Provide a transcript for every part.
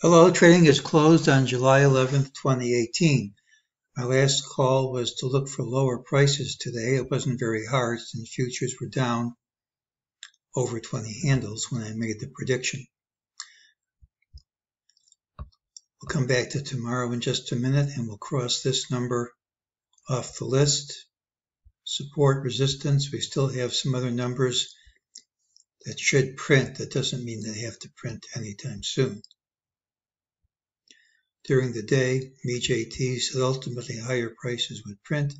Hello, trading is closed on July 11th, 2018. My last call was to look for lower prices today. It wasn't very hard since futures were down over 20 handles when I made the prediction. We'll come back to tomorrow in just a minute and we'll cross this number off the list. Support, resistance, we still have some other numbers that should print. That doesn't mean they have to print anytime soon. During the day, MEJT said ultimately higher prices would print,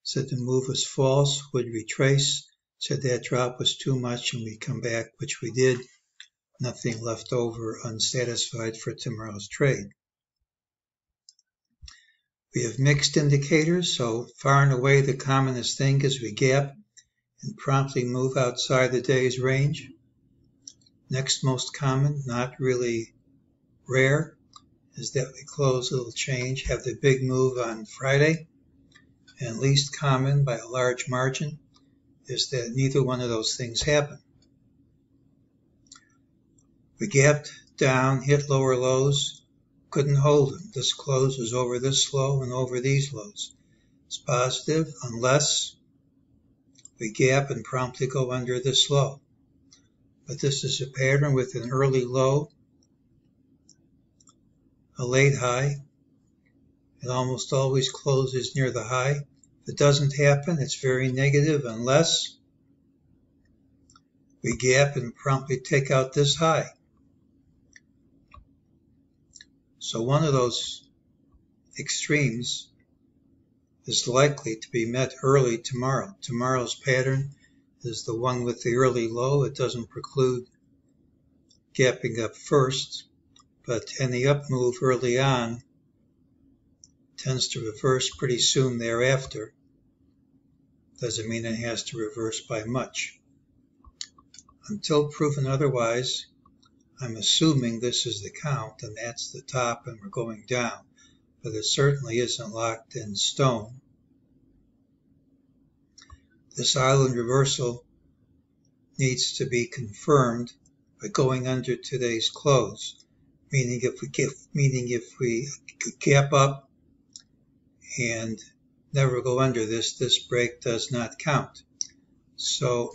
said the move was false, would retrace, said that drop was too much and we'd come back, which we did. Nothing left over unsatisfied for tomorrow's trade. We have mixed indicators, so far and away the commonest thing is we gap and promptly move outside the day's range. Next most common, not really rare, is that we close a little change, have the big move on Friday, and least common by a large margin is that neither one of those things happen. We gapped down, hit lower lows, couldn't hold them. This close is over this low and over these lows. It's positive unless we gap and promptly go under this low. But this is a pattern with an early low, a late high. It almost always closes near the high. If it doesn't happen, it's very negative unless we gap and promptly take out this high. So one of those extremes is likely to be met early tomorrow. Tomorrow's pattern is the one with the early low. It doesn't preclude gapping up first, but any up move early on tends to reverse pretty soon thereafter. Doesn't mean it has to reverse by much. Until proven otherwise, I'm assuming this is the count and that's the top and we're going down, but it certainly isn't locked in stone. This island reversal needs to be confirmed by going under today's close. Meaning if we gap up and never go under this break does not count. So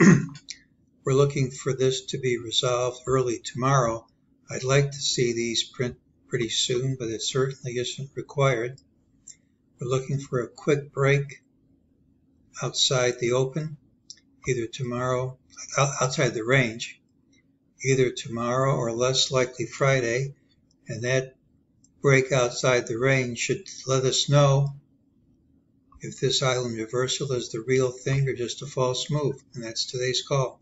we're looking for this to be resolved early tomorrow. I'd like to see these print pretty soon, but it certainly isn't required. We're looking for a quick break outside the open, either tomorrow, outside the range, either tomorrow or less likely Friday. And that break outside the range should let us know if this island reversal is the real thing or just a false move. And that's today's call.